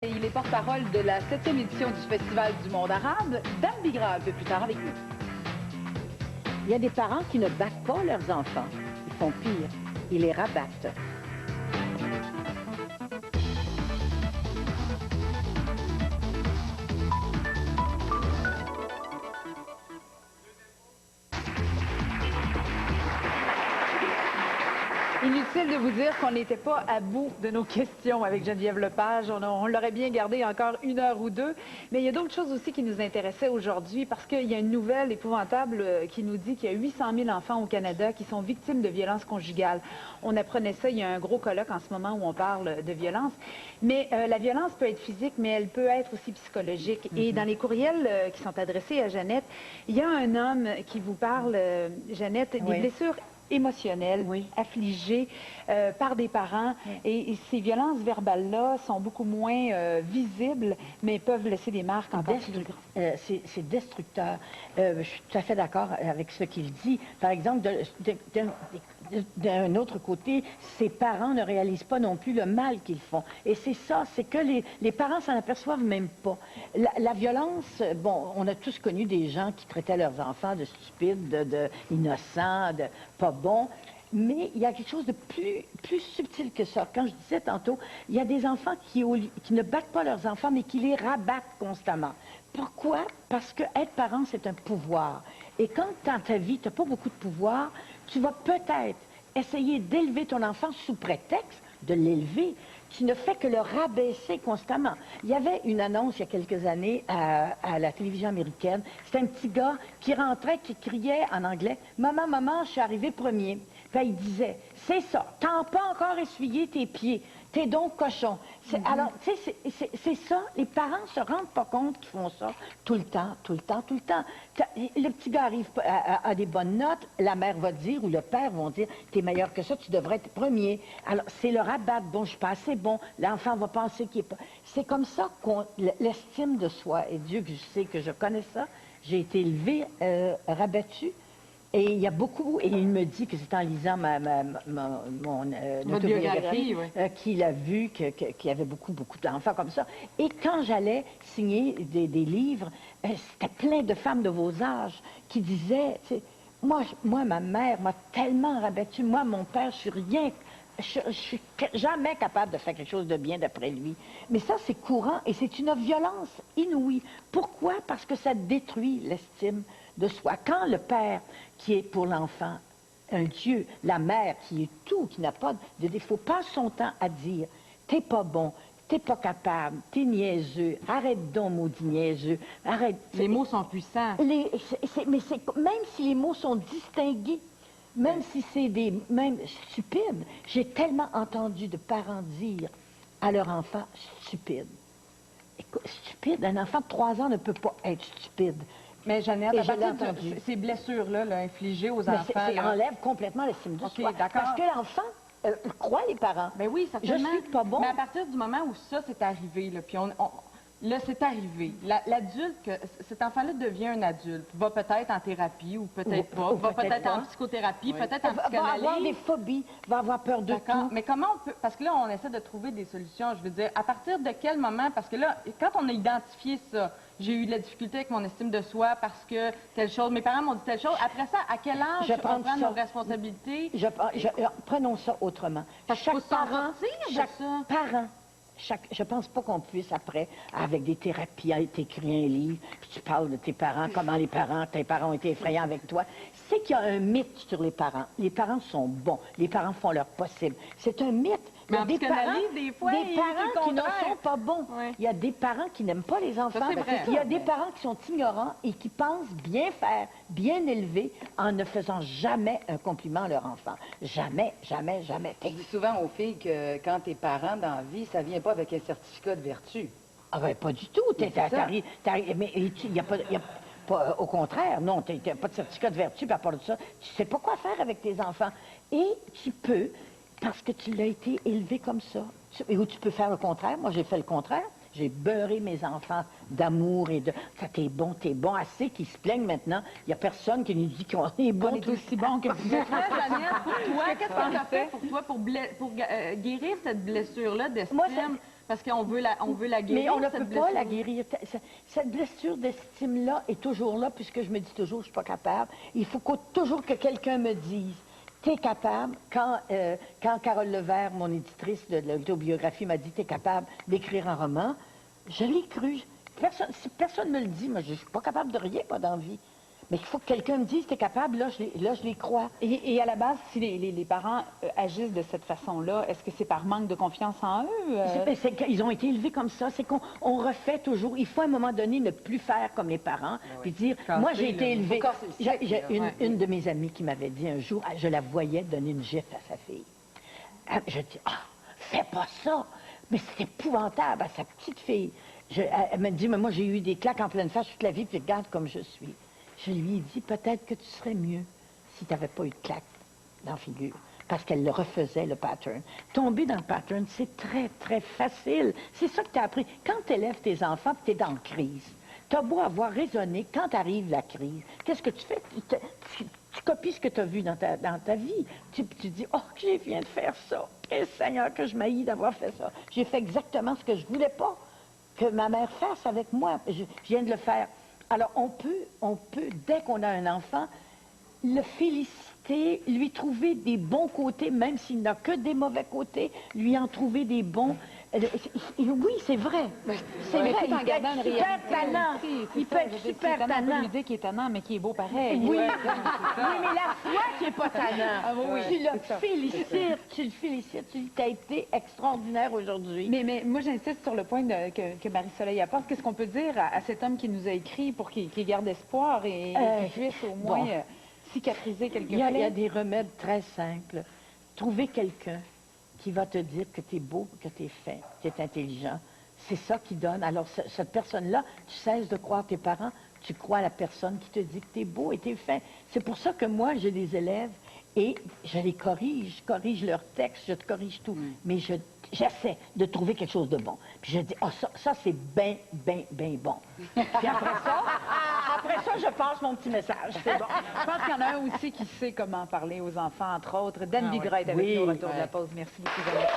Il est porte-parole de la 7e édition du Festival du monde arabe. Dame Bigra, un peu plus tard avec nous. Il y a des parents qui ne battent pas leurs enfants. Ils font pire. Ils les rabattent. Inutile de vous dire qu'on n'était pas à bout de nos questions avec Geneviève Lepage. On l'aurait bien gardé encore 1 heure ou 2. Mais il y a d'autres choses aussi qui nous intéressaient aujourd'hui parce qu'il y a une nouvelle épouvantable qui nous dit qu'il y a 800 000 enfants au Canada qui sont victimes de violences conjugales. On apprenait ça, il y a un gros colloque en ce moment où on parle de violence. Mais la violence peut être physique, mais elle peut être aussi psychologique. Et dans les courriels qui sont adressés à Jeannette, il y a un homme qui vous parle, Jeannette, des blessures émotionnelles, affligées par des parents. Et ces violences verbales-là sont beaucoup moins visibles, mais peuvent laisser des marques encore plus grandes. C'est destructeur. Je suis tout à fait d'accord avec ce qu'il dit. Par exemple, d'un autre côté, ces parents ne réalisent pas non plus le mal qu'ils font. Et c'est ça, c'est que les parents s'en aperçoivent même pas. La violence, bon, on a tous connu des gens qui traitaient leurs enfants de stupides, d'innocents, de pas bons. Mais il y a quelque chose de plus subtil que ça. Quand je disais tantôt, il y a des enfants qui ne battent pas leurs enfants, mais qui les rabattent constamment. Pourquoi? Parce que être parent, c'est un pouvoir. Et quand dans ta vie, tu n'as pas beaucoup de pouvoir, tu vas peut-être essayer d'élever ton enfant sous prétexte de l'élever. Tu ne fais que le rabaisser constamment. Il y avait une annonce il y a quelques années à la télévision américaine. C'était un petit gars qui rentrait, qui criait en anglais « Maman, maman, je suis arrivé premier ». Puis il disait « C'est ça, t'as pas encore essuyé tes pieds, t'es donc cochon ». Alors, tu sais, c'est ça, les parents se rendent pas compte qu'ils font ça tout le temps, tout le temps, tout le temps. Le petit gars arrive à des bonnes notes, la mère va dire, ou le père vont dire « T'es meilleur que ça, tu devrais être premier ». Alors, c'est le rabattre, bon, je suis pas assez bon, l'enfant va penser qu'il est pas... C'est comme ça qu'on l'estime de soi, et Dieu que je sais que je connais ça, j'ai été élevée, rabattue. Et il y a beaucoup, et il me dit que c'est en lisant mon autobiographie qu'il a vu qu'il y avait beaucoup d'enfants comme ça. Et quand j'allais signer des livres, c'était plein de femmes de vos âges qui disaient, moi, ma mère m'a tellement rabattue, moi, mon père, je suis rien... Je suis jamais capable de faire quelque chose de bien d'après lui. Mais ça, c'est courant et c'est une violence inouïe. Pourquoi? Parce que ça détruit l'estime de soi. Quand le père, qui est pour l'enfant un Dieu, la mère, qui est tout, qui n'a pas de défaut, passe son temps à dire « T'es pas bon, t'es pas capable, t'es niaiseux, arrête donc, maudit niaiseux, arrête... » Les mots sont puissants. Mais même si les mots sont distingués, même si c'est même stupides, j'ai tellement entendu de parents dire à leur enfant « stupide ». Stupide, un enfant de 3 ans ne peut pas être stupide. Mais Jeannette, à partir de ces blessures-là infligées aux enfants... Ça enlève complètement l'estime de soi. Parce que l'enfant croit les parents. Mais oui, certainement. Je suis pas bon. Mais à partir du moment où ça s'est arrivé, là, puis là, c'est arrivé. L'adulte, cet enfant-là devient un adulte, va peut-être en thérapie ou peut-être pas, va peut-être en psychothérapie, peut-être en psychanalyse. Va avoir des phobies, va avoir peur de tout. Mais comment on peut... Parce que là, on essaie de trouver des solutions. Je veux dire, à partir de quel moment... Parce que là, quand on a identifié ça, j'ai eu de la difficulté avec mon estime de soi parce que telle chose, mes parents m'ont dit telle chose. Après ça, à quel âge on prend nos responsabilités? Prenons ça autrement. Chaque parent, je pense pas qu'on puisse, après, avec des thérapies, t'écrire un livre, puis tu parles de tes parents, comment tes parents ont été effrayants avec toi. C'est qu'il y a un mythe sur les parents. Les parents sont bons. Les parents font leur possible. C'est un mythe. Mais en psychanalyse, des fois, des parents qui ne sont pas bons. Oui. Il y a des parents qui n'aiment pas les enfants. Il y a des parents qui sont ignorants et qui pensent bien faire, bien élever, en ne faisant jamais un compliment à leur enfant. Jamais, jamais, jamais. Je dis souvent aux filles que quand t'es parent dans la vie, ça vient pas avec un certificat de vertu. Ah ben, pas du tout. Mais il n'y a pas... au contraire, non, tu n'as pas de certificat de vertu par rapport à ça. Tu ne sais pas quoi faire avec tes enfants. Et tu peux, parce que tu l'as été élevé comme ça. Ou tu peux faire le contraire. Moi, j'ai fait le contraire. J'ai beurré mes enfants d'amour et de « t'es bon assez » qu'ils se plaignent maintenant. Il n'y a personne qui nous dit qu'on est bon. On est aussi bon que vous êtes. Jeannette, pour toi, qu'est-ce que tu as fait pour toi pour guérir cette blessure-là d'estime? Parce qu'on veut la guérir. Mais on ne cette peut pas la blessure. guérir. Cette blessure d'estime-là est toujours là, puisque je me dis toujours, je ne suis pas capable. Il faut toujours que quelqu'un me dise, tu es capable. Quand Carole Levert, mon éditrice de l'autobiographie, m'a dit, tu es capable d'écrire un roman, je l'ai cru. Si personne ne me le dit, moi, je ne suis pas capable de rien, pas d'envie. Mais il faut que quelqu'un me dise, tu es capable, là, je les crois. Et à la base, si les parents agissent de cette façon-là, est-ce que c'est par manque de confiance en eux? Ils ont été élevés comme ça. C'est qu'on refait toujours. Il faut à un moment donné ne plus faire comme les parents, puis dire, moi j'ai été élevée. J'ai une de mes amies qui m'avait dit un jour, je la voyais donner une gifle à sa fille. Je dis, fais pas ça. Mais c'est épouvantable à sa petite fille. Elle m'a dit, mais moi j'ai eu des claques en pleine face toute la vie, puis regarde comme je suis. Je lui ai dit, peut-être que tu serais mieux si tu n'avais pas eu de claque dans la figure. Parce qu'elle le refaisait, le pattern. Tomber dans le pattern, c'est très, très facile. C'est ça que tu as appris. Quand tu élèves tes enfants, tu es dans la crise. Tu as beau avoir raisonné, quand arrive la crise, qu'est-ce que tu fais? Tu copies ce que tu as vu dans ta vie. Tu dis, oh, je viens de faire ça. Et Seigneur, que je m'haïs d'avoir fait ça. J'ai fait exactement ce que je ne voulais pas que ma mère fasse avec moi. Je viens de le faire. Alors, on peut, dès qu'on a un enfant, le féliciter, lui trouver des bons côtés, même s'il n'a que des mauvais côtés, lui en trouver des bons. Oui, c'est vrai. C'est vrai. Tout en gardant une réalité. Il peut être super tannant. On peut lui dire qu'il est tannant, mais qu'il est beau pareil. Oui, oui, mais la foi qui n'est pas tannant. Tu le félicites, tu dis, t'as été extraordinaire aujourd'hui. Mais moi, j'insiste sur le point que Marie-Soleil apporte. Qu'est-ce qu'on peut dire à cet homme qui nous a écrit pour qu'il garde espoir et qu'il puisse au moins cicatriser quelque chose? Il y a des remèdes très simples. Trouver quelqu'un qui va te dire que tu es beau, que tu es fin, que tu es intelligent. C'est ça qui donne. Alors, cette personne-là, tu cesses de croire tes parents, tu crois à la personne qui te dit que tu es beau et tu es fin. C'est pour ça que moi, j'ai des élèves et je les corrige, je corrige leurs textes, je te corrige tout. Mais j'essaie de trouver quelque chose de bon. Puis je dis, ça c'est bien, bien, bien bon. Puis après ça, je passe mon petit message. C'est bon. Je pense qu'il y en a un aussi qui sait comment parler aux enfants, entre autres. Dan Bigra est avec nous au retour de la pause. Merci beaucoup, Vanessa.